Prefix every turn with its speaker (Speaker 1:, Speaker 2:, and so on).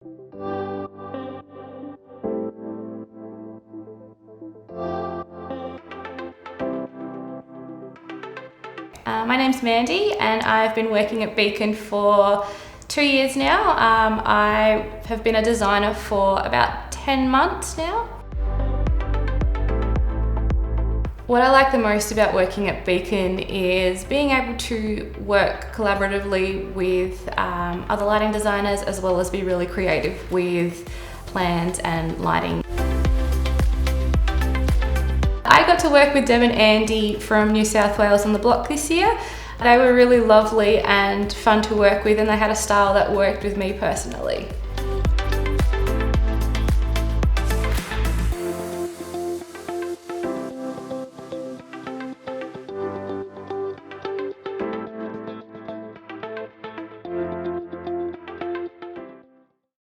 Speaker 1: My name's Mandy and I've been working at Beacon for 2 years now. I have been a designer for about 10 months now. What I like the most about working at Beacon is being able to work collaboratively with other lighting designers, as well as be really creative with plans and lighting. I got to work with Deb and Andy from New South Wales on the block this year. They were really lovely and fun to work with, and they had a style that worked with me personally.